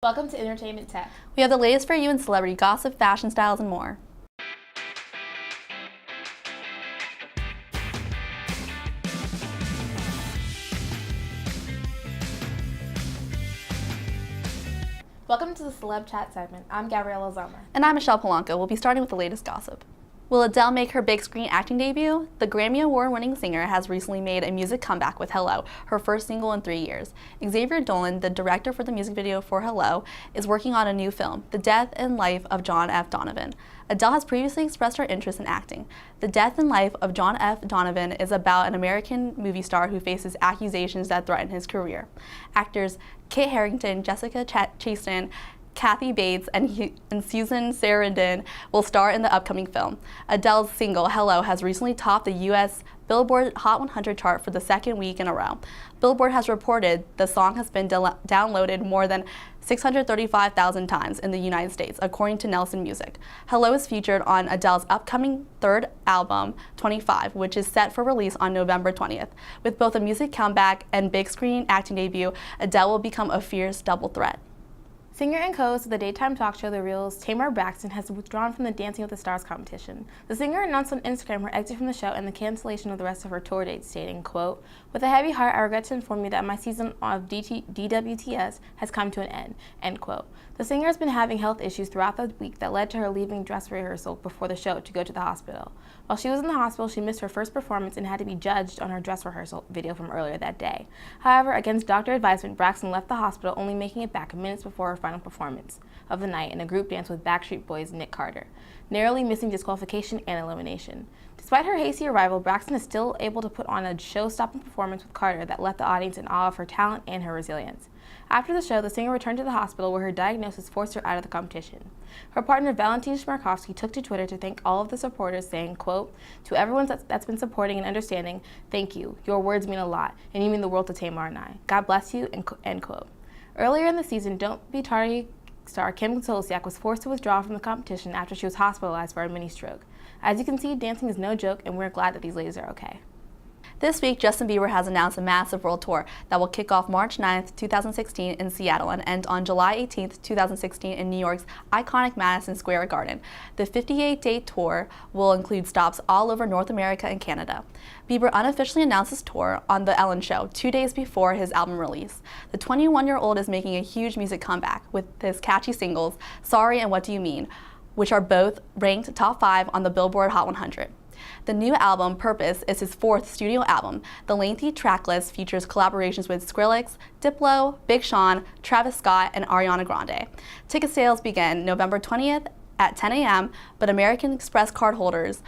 Welcome to Entertainment Tech. We have the latest for you in celebrity gossip, fashion styles, and more. Welcome to the Celeb Chat segment. I'm Gabriella Zomer. And I'm Michelle Polanco. We'll be starting with the latest gossip. Will Adele make her big screen acting debut? The Grammy Award-winning singer has recently made a music comeback with Hello, her first single in 3 years. Xavier Dolan, the director for the music video for Hello, is working on a new film, The Death and Life of John F. Donovan. Adele has previously expressed her interest in acting. The Death and Life of John F. Donovan is about an American movie star who faces accusations that threaten his career. Actors Kit Harington, Jessica Chastain, Kathy Bates, and Susan Sarandon will star in the upcoming film. Adele's single, Hello, has recently topped the U.S. Billboard Hot 100 chart for the second week in a row. Billboard has reported the song has been downloaded more than 635,000 times in the United States, according to Nelson Music. Hello is featured on Adele's upcoming third album, 25, which is set for release on November 20th. With both a music comeback and big screen acting debut, Adele will become a fierce double threat. Singer and co-host of the daytime talk show The Reel's Tamar Braxton has withdrawn from the Dancing with the Stars competition. The singer announced on Instagram her exit from the show and the cancellation of the rest of her tour dates, stating, quote, "With a heavy heart, I regret to inform you that my season of DWTS has come to an end," end quote. The singer has been having health issues throughout the week that led to her leaving dress rehearsal before the show to go to the hospital. While she was in the hospital, she missed her first performance and had to be judged on her dress rehearsal video from earlier that day. However, against doctor advisement, Braxton left the hospital, only making it back minutes before her final performance of the night in a group dance with Backstreet Boys' Nick Carter, narrowly missing disqualification and elimination. Despite her hasty arrival, Braxton is still able to put on a show-stopping performance with Carter that left the audience in awe of her talent and her resilience. After the show, the singer returned to the hospital where her diagnosis forced her out of the competition. Her partner, Valentina Shmarkovsky, took to Twitter to thank all of the supporters, saying, quote, "To everyone that's been supporting and understanding, thank you. Your words mean a lot, and you mean the world to Tamar and I. God bless you," end quote. Earlier in the season, Don't Be Tardy star Kim Zolciak was forced to withdraw from the competition after she was hospitalized for a mini-stroke. As you can see, dancing is no joke, and we're glad that these ladies are okay. This week, Justin Bieber has announced a massive world tour that will kick off March 9th, 2016 in Seattle and end on July 18th, 2016 in New York's iconic Madison Square Garden. The 58-date tour will include stops all over North America and Canada. Bieber unofficially announced his tour on The Ellen Show 2 days before his album release. The 21-year-old is making a huge music comeback with his catchy singles, Sorry and What Do You Mean, which are both ranked top 5 on the Billboard Hot 100. The new album, Purpose, is his 4th studio album. The lengthy track list features collaborations with Skrillex, Diplo, Big Sean, Travis Scott, and Ariana Grande. Ticket sales begin November 20th at 10 a.m., but American Express card holders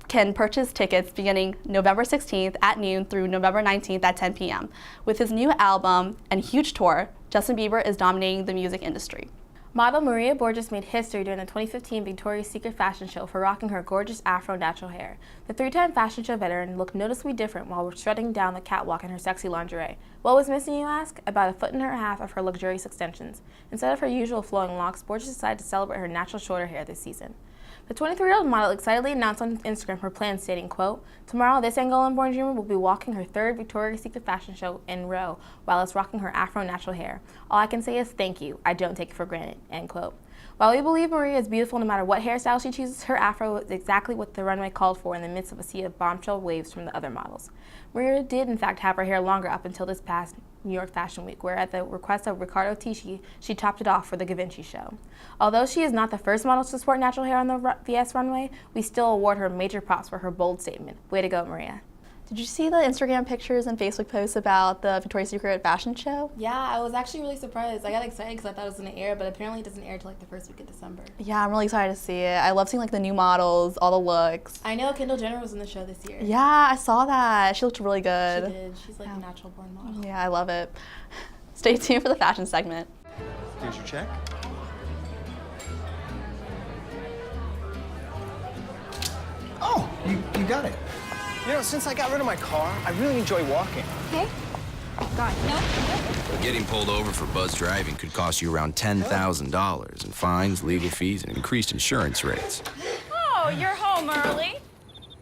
can purchase tickets beginning November 16th at noon through November 19th at 10 p.m. With his new album and huge tour, Justin Bieber is dominating the music industry. Model Maria Borges made history during the 2015 Victoria's Secret fashion show for rocking her gorgeous afro natural hair. The 3-time fashion show veteran looked noticeably different while strutting down the catwalk in her sexy lingerie. What was missing, you ask? About 1.5 feet of her luxurious extensions. Instead of her usual flowing locks, Borges decided to celebrate her natural shorter hair this season. The 23-year-old model excitedly announced on Instagram her plans, stating, quote, "Tomorrow, this Angolan-born dreamer will be walking her 3rd Victoria's Secret fashion show in row while it's rocking her afro natural hair. All I can say is thank you. I don't take it for granted," end quote. While we believe Maria is beautiful no matter what hairstyle she chooses, her afro is exactly what the runway called for in the midst of a sea of bombshell waves from the other models. Maria did, in fact, have her hair longer up until this past New York Fashion Week, where at the request of Riccardo Tisci, she topped it off for the Givenchy show. Although she is not the first model to sport natural hair on the VS runway, we still award her major props for her bold statement. Way to go, Maria. Did you see the Instagram pictures and Facebook posts about the Victoria's Secret fashion show? Yeah, I was actually really surprised. I got excited because I thought it was going to air, but apparently it doesn't air till like the first week of December. Yeah, I'm really excited to see it. I love seeing like the new models, all the looks. I know Kendall Jenner was in the show this year. Yeah, I saw that. She looked really good. She did. She's like a natural born model. Yeah, I love it. Stay tuned for the fashion segment. Here's your check. Oh, you got it. You know, since I got rid of my car, I really enjoy walking. Okay. God, no. Getting pulled over for buzz driving could cost you around $10,000 in fines, legal fees, and increased insurance rates. Oh, you're home early.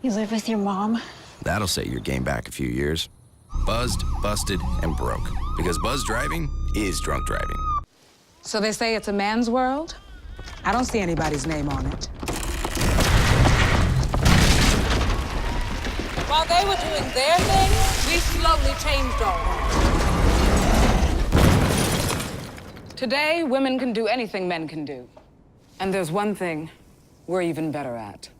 You live with your mom? That'll set your game back a few years. Buzzed, busted, and broke. Because buzz driving is drunk driving. So they say it's a man's world? I don't see anybody's name on it. While they were doing their thing, we slowly changed all that. Today, women can do anything men can do. And there's one thing we're even better at.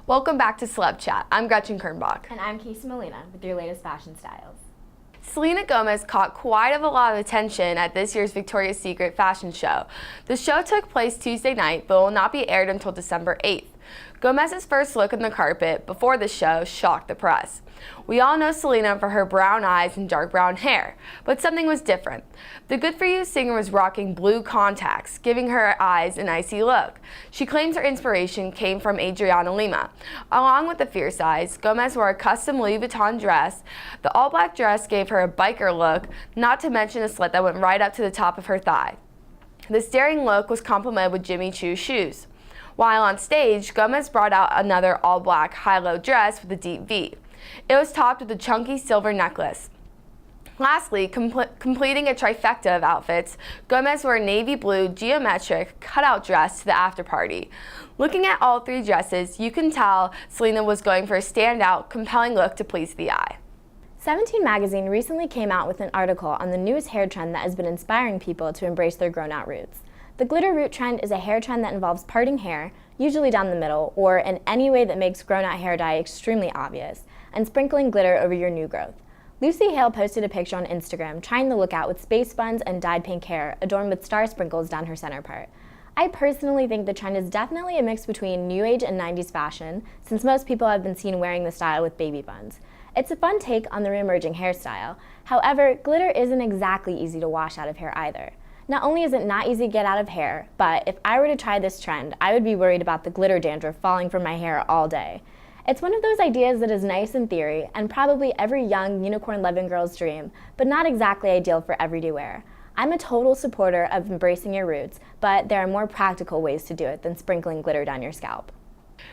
Welcome back to Celeb Chat. I'm Gretchen Kernbach. And I'm Casey Molina with your latest fashion styles. Selena Gomez caught quite a lot of attention at this year's Victoria's Secret fashion show. The show took place Tuesday night, but will not be aired until December 8th. Gomez's first look on the carpet before the show shocked the press. We all know Selena for her brown eyes and dark brown hair, but something was different. The Good For You singer was rocking blue contacts, giving her eyes an icy look. She claims her inspiration came from Adriana Lima. Along with the fierce eyes, Gomez wore a custom Louis Vuitton dress. The all-black dress gave her a biker look, not to mention a slit that went right up to the top of her thigh. This daring look was complemented with Jimmy Choo shoes. While on stage, Gomez brought out another all-black high-low dress with a deep V. It was topped with a chunky silver necklace. Lastly, completing a trifecta of outfits, Gomez wore a navy blue geometric cutout dress to the after party. Looking at all three dresses, you can tell Selena was going for a standout, compelling look to please the eye. 17 magazine recently came out with an article on the newest hair trend that has been inspiring people to embrace their grown-out roots. The glitter root trend is a hair trend that involves parting hair, usually down the middle, or in any way that makes grown-out hair dye extremely obvious, and sprinkling glitter over your new growth. Lucy Hale posted a picture on Instagram trying the look out with space buns and dyed pink hair adorned with star sprinkles down her center part. I personally think the trend is definitely a mix between new age and 90s fashion, since most people have been seen wearing the style with baby buns. It's a fun take on the re-emerging hairstyle. However, glitter isn't exactly easy to wash out of hair either. Not only is it not easy to get out of hair, but if I were to try this trend, I would be worried about the glitter dandruff falling from my hair all day. It's one of those ideas that is nice in theory, and probably every young unicorn-loving girl's dream, but not exactly ideal for everyday wear. I'm a total supporter of embracing your roots, but there are more practical ways to do it than sprinkling glitter down your scalp.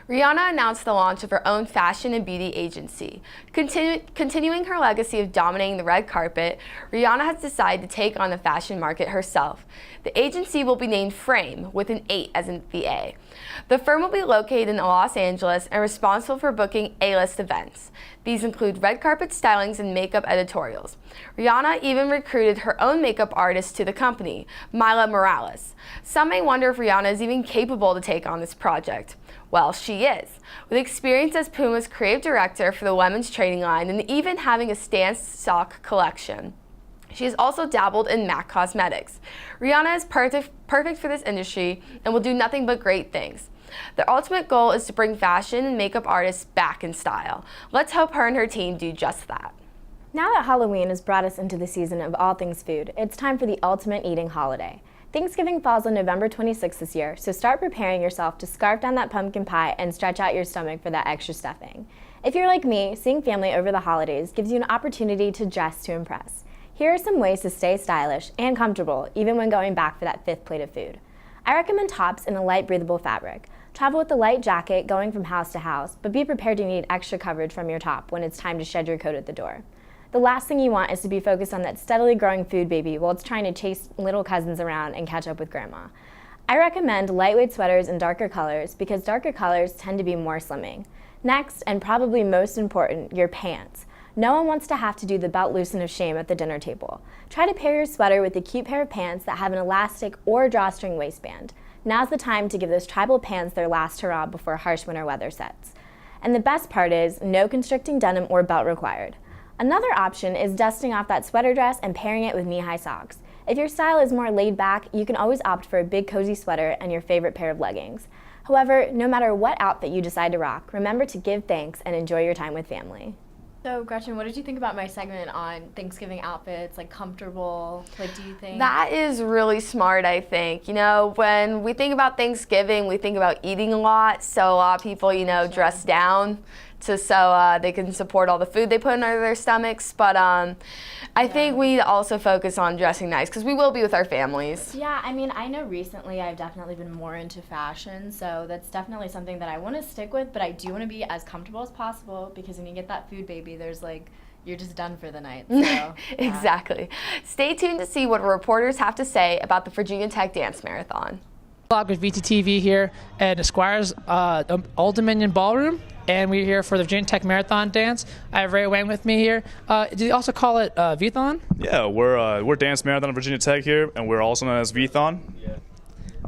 Rihanna announced the launch of her own fashion and beauty agency. Continuing her legacy of dominating the red carpet, Rihanna has decided to take on the fashion market herself. The agency will be named Frame, with an 8 as in the A. The firm will be located in Los Angeles and responsible for booking A-list events. These include red carpet stylings and makeup editorials. Rihanna even recruited her own makeup artist to the company, Mila Morales. Some may wonder if Rihanna is even capable to take on this project. Well, she is, with experience as Puma's creative director for the women's training line and even having a Stance sock collection. She has also dabbled in MAC Cosmetics. Rihanna is perfect for this industry and will do nothing but great things. Their ultimate goal is to bring fashion and makeup artists back in style. Let's hope her and her team do just that. Now that Halloween has brought us into the season of all things food, it's time for the ultimate eating holiday. Thanksgiving falls on November 26th this year, so start preparing yourself to scarf down that pumpkin pie and stretch out your stomach for that extra stuffing. If you're like me, seeing family over the holidays gives you an opportunity to dress to impress. Here are some ways to stay stylish and comfortable even when going back for that 5th plate of food. I recommend tops in a light breathable fabric. Travel with a light jacket going from house to house, but be prepared to need extra coverage from your top when it's time to shed your coat at the door. The last thing you want is to be focused on that steadily growing food baby while it's trying to chase little cousins around and catch up with grandma. I recommend lightweight sweaters in darker colors because darker colors tend to be more slimming. Next, and probably most important, your pants. No one wants to have to do the belt loosen of shame at the dinner table. Try to pair your sweater with a cute pair of pants that have an elastic or drawstring waistband. Now's the time to give those tribal pants their last hurrah before harsh winter weather sets. And the best part is, no constricting denim or belt required. Another option is dusting off that sweater dress and pairing it with knee-high socks. If your style is more laid back, you can always opt for a big cozy sweater and your favorite pair of leggings. However, no matter what outfit you decide to rock, remember to give thanks and enjoy your time with family. So Gretchen, what did you think about my segment on Thanksgiving outfits, like comfortable? Like, do you think? That is really smart, I think. You know, when we think about Thanksgiving, we think about eating a lot, so a lot of people, dress down so they can support all the food they put under their stomachs. But I think we also focus on dressing nice because we will be with our families. Yeah, I mean, I know recently I've definitely been more into fashion, so that's definitely something that I want to stick with, but I do want to be as comfortable as possible because when you get that food baby, there's like, you're just done for the night. So, yeah. Exactly. Stay tuned to see what reporters have to say about the Virginia Tech Dance Marathon. Vlog with VTTV here at Squires Old Dominion Ballroom, and we're here for the Virginia Tech Marathon Dance. I have Ray Wang with me here. Do you also call it VThon? Yeah, we're Dance Marathon at Virginia Tech here, and we're also known as VThon.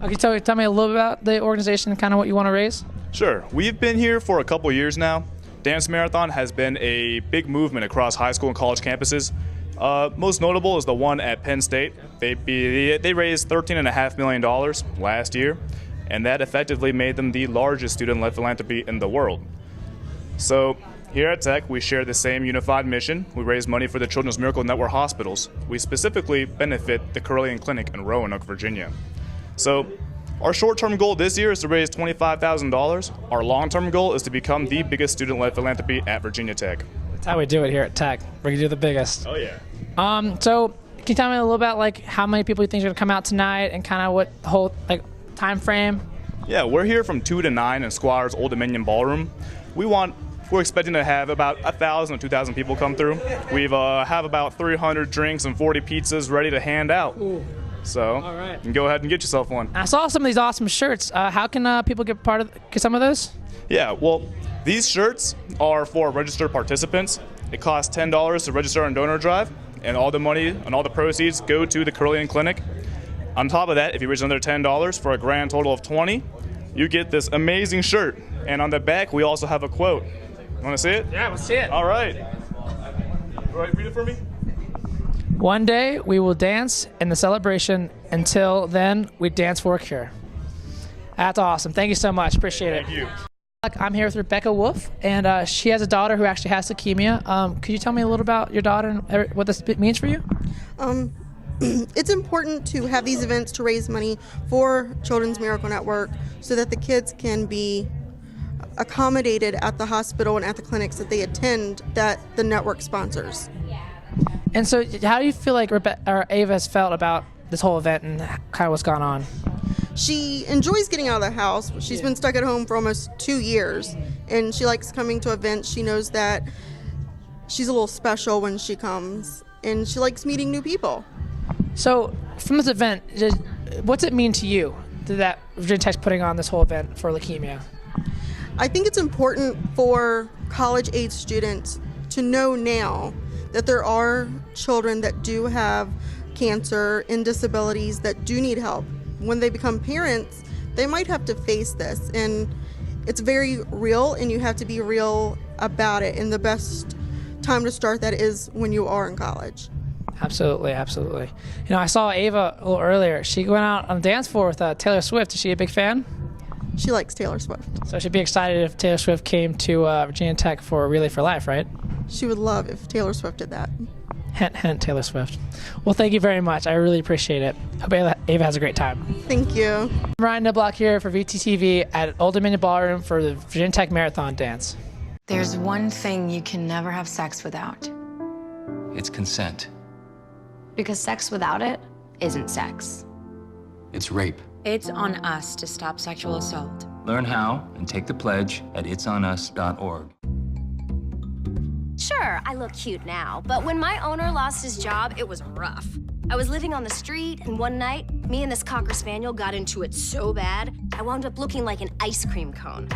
Okay, tell me a little bit about the organization and kind of what you want to raise. Sure. We've been here for a couple years now. Dance Marathon has been a big movement across high school and college campuses. Most notable is the one at Penn State. They raised $13.5 million last year, and that effectively made them the largest student-led philanthropy in the world. So here at Tech, we share the same unified mission. We raise money for the Children's Miracle Network hospitals. We specifically benefit the Carilion Clinic in Roanoke, Virginia. So our short-term goal this year is to raise $25,000. Our long-term goal is to become the biggest student-led philanthropy at Virginia Tech. That's how we do it here at Tech. We're going to do the biggest. Oh, yeah. So can you tell me a little about like how many people you think are going to come out tonight and kind of what the whole like time frame? Yeah, we're here from 2 to 9 in Squires Old Dominion Ballroom. We're expecting to have about 1,000 or 2,000 people come through. We've have about 300 drinks and 40 pizzas ready to hand out. Ooh. So all right. You can go ahead and get yourself one. I saw some of these awesome shirts. How can people get some of those? Yeah, well, these shirts are for registered participants. It costs $10 to register on Donor Drive, and all the money and all the proceeds go to the Carilion Clinic. On top of that, if you raise another $10 for a grand total of $20, you get this amazing shirt. And on the back, we also have a quote. You want to see it? Yeah, let's see it. All right. All right, read it for me. One day we will dance in the celebration. Until then, we dance for a cure. That's awesome. Thank you so much. Appreciate it. Thank you. I'm here with Rebecca Wolf, and she has a daughter who actually has leukemia. Could you tell me a little about your daughter and what this means for you? It's important to have these events to raise money for Children's Miracle Network so that the kids can be accommodated at the hospital and at the clinics that they attend that the network sponsors. And so how do you feel like Ava has felt about this whole event and kind of what's gone on? She enjoys getting out of the house. She's been stuck at home for almost 2 years, and she likes coming to events. She knows that she's a little special when she comes, and she likes meeting new people. So from this event, what's it mean to you that Virginia Tech's putting on this whole event for leukemia? I think it's important for college-age students to know now that there are children that do have cancer and disabilities that do need help. When they become parents, they might have to face this, and it's very real, and you have to be real about it, and the best time to start that is when you are in college. Absolutely, absolutely. You know, I saw Ava a little earlier. She went out on the dance floor with Taylor Swift. Is she a big fan? She likes Taylor Swift. So she'd be excited if Taylor Swift came to Virginia Tech for Relay for Life, right? She would love if Taylor Swift did that. Hint, hint, Taylor Swift. Well, thank you very much. I really appreciate it. Hope Ava has a great time. Thank you. I'm Ryan Niblock here for VTTV at Old Dominion Ballroom for the Virginia Tech Marathon Dance. There's one thing you can never have sex without. It's consent. Because sex without it isn't sex. It's rape. It's on us to stop sexual assault. Learn how and take the pledge at itsonus.org. Sure, I look cute now, but when my owner lost his job, it was rough. I was living on the street, and one night, me and this Cocker Spaniel got into it so bad, I wound up looking like an ice cream cone.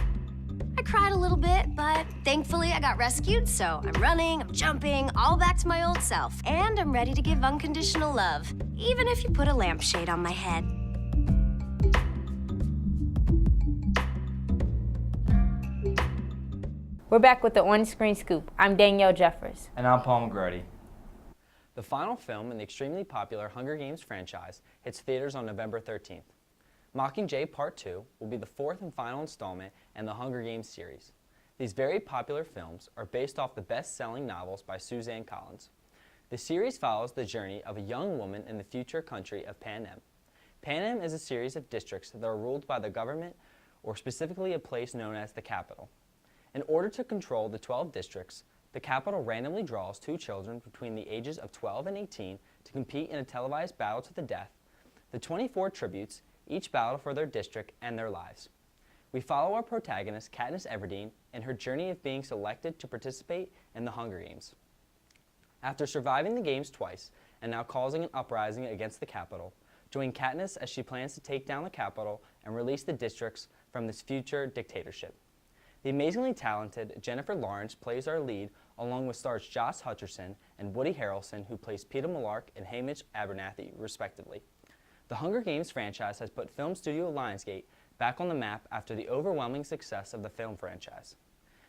I cried a little bit, but thankfully I got rescued, so I'm running, I'm jumping, all back to my old self, and I'm ready to give unconditional love, even if you put a lampshade on my head. We're back with the on-screen scoop. I'm Danielle Jeffers. And I'm Paul McGrady. The final film in the extremely popular Hunger Games franchise hits theaters on November 13th. Mockingjay Part 2 will be the fourth and final installment in the Hunger Games series. These very popular films are based off the best-selling novels by Suzanne Collins. The series follows the journey of a young woman in the future country of Panem. Panem is a series of districts that are ruled by the government, or specifically a place known as the capital. In order to control the 12 districts, the Capitol randomly draws 2 children between the ages of 12 and 18 to compete in a televised battle to the death. The 24 tributes each battle for their district and their lives. We follow our protagonist, Katniss Everdeen, in her journey of being selected to participate in the Hunger Games. After surviving the games twice and now causing an uprising against the Capitol, join Katniss as she plans to take down the Capitol and release the districts from this future dictatorship. The amazingly talented Jennifer Lawrence plays our lead, along with stars Josh Hutcherson and Woody Harrelson, who plays Peeta Mellark and Hamish Abernathy, respectively. The Hunger Games franchise has put film studio Lionsgate back on the map after the overwhelming success of the film franchise.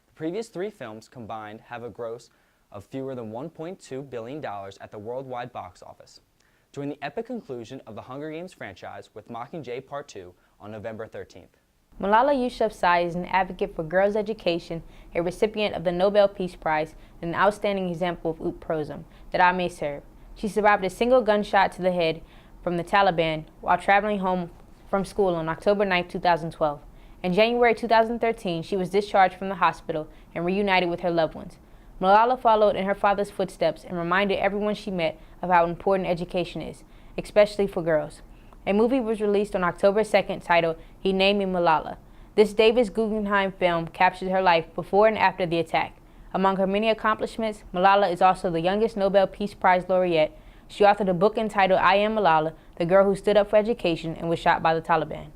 The previous 3 films combined have a gross of fewer than $1.2 billion at the worldwide box office. Join the epic conclusion of the Hunger Games franchise with Mockingjay Part 2 on November 13th. Malala Yousafzai is an advocate for girls' education, a recipient of the Nobel Peace Prize, and an outstanding example of ootprosum that I may serve. She survived a single gunshot to the head from the Taliban while traveling home from school on October 9, 2012. In January 2013, she was discharged from the hospital and reunited with her loved ones. Malala followed in her father's footsteps and reminded everyone she met of how important education is, especially for girls. A movie was released on October 2nd titled He Named Me Malala. This Davis Guggenheim film captured her life before and after the attack. Among her many accomplishments, Malala is also the youngest Nobel Peace Prize laureate. She authored a book entitled I Am Malala, the girl who stood up for education and was shot by the Taliban.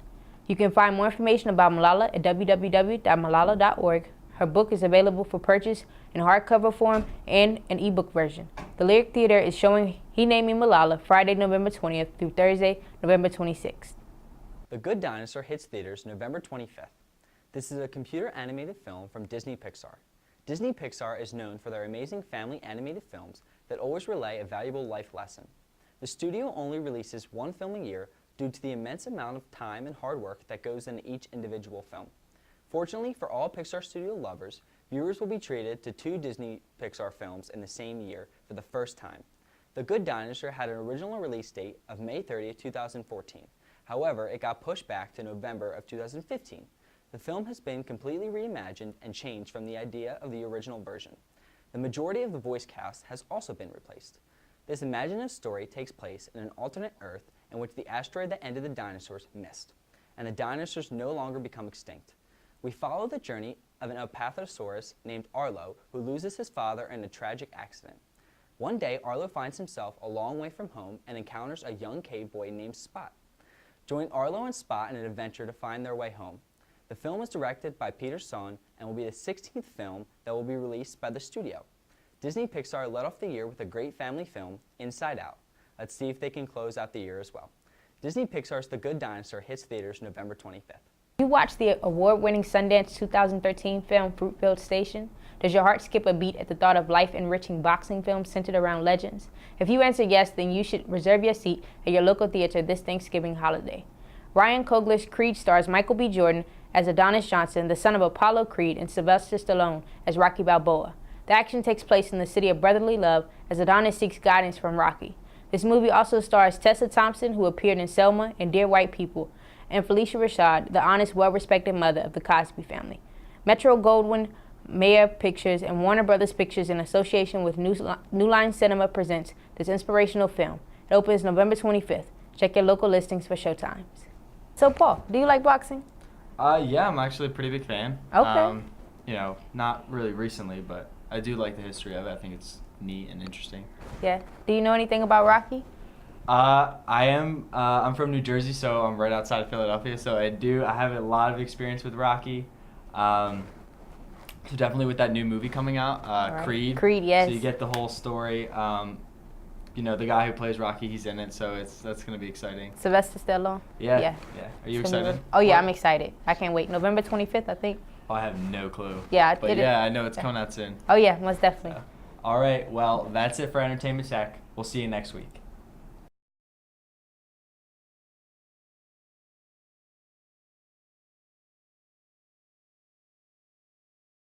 You can find more information about Malala at www.malala.org. Her book is available for purchase in hardcover form and an ebook version. The Lyric Theater is showing He Named Me Malala Friday, November 20th through Thursday, November 26th. The Good Dinosaur hits theaters November 25th. This is a computer animated film from Disney Pixar. Disney Pixar is known for their amazing family animated films that always relay a valuable life lesson. The studio only releases 1 film a year due to the immense amount of time and hard work that goes into each individual film. Fortunately for all Pixar studio lovers, viewers will be treated to 2 Disney Pixar films in the same year for the first time. The Good Dinosaur had an original release date of May 30, 2014. However, it got pushed back to November of 2015. The film has been completely reimagined and changed from the idea of the original version. The majority of the voice cast has also been replaced. This imaginative story takes place in an alternate Earth in which the asteroid that ended the dinosaurs missed, and the dinosaurs no longer become extinct. We follow the journey of an Apatosaurus named Arlo who loses his father in a tragic accident. One day, Arlo finds himself a long way from home and encounters a young cave boy named Spot. Join Arlo and Spot in an adventure to find their way home. The film is directed by Peter Sohn and will be the 16th film that will be released by the studio. Disney Pixar led off the year with a great family film, Inside Out. Let's see if they can close out the year as well. Disney Pixar's The Good Dinosaur hits theaters November 25th. You watched the award-winning Sundance 2013 film Fruitvale Station? Does your heart skip a beat at the thought of life-enriching boxing films centered around legends? If you answered yes, then you should reserve your seat at your local theater this Thanksgiving holiday. Ryan Coogler's Creed stars Michael B. Jordan as Adonis Johnson, the son of Apollo Creed, and Sylvester Stallone as Rocky Balboa. The action takes place in the city of brotherly love as Adonis seeks guidance from Rocky. This movie also stars Tessa Thompson, who appeared in Selma and Dear White People, and Felicia Rashad, the honest, well-respected mother of the Cosby family. Metro-Goldwyn Mayer Pictures and Warner Brothers Pictures, in association with New Line Cinema, presents this inspirational film. It opens November 25th. Check your local listings for showtimes. So, Paul, do you like boxing? Yeah, I'm actually a pretty big fan. Okay. You know, not really recently, but I do like the history of it. I think it's neat and interesting. Yeah. Do you know anything about Rocky? I'm from New Jersey, so I'm right outside of Philadelphia, so I have a lot of experience with Rocky. So definitely with that new movie coming out, right. Creed. Creed, yes. So you get the whole story. You know, the guy who plays Rocky, he's in it, so that's going to be exciting. Sylvester Stallone? Yeah. Are you excited? Oh yeah, I'm excited. I can't wait. November 25th, I think. Oh, I have no clue. Yeah. But yeah, I know it's coming out soon. Oh yeah, most definitely. All right, well, that's it for Entertainment Tech. We'll see you next week.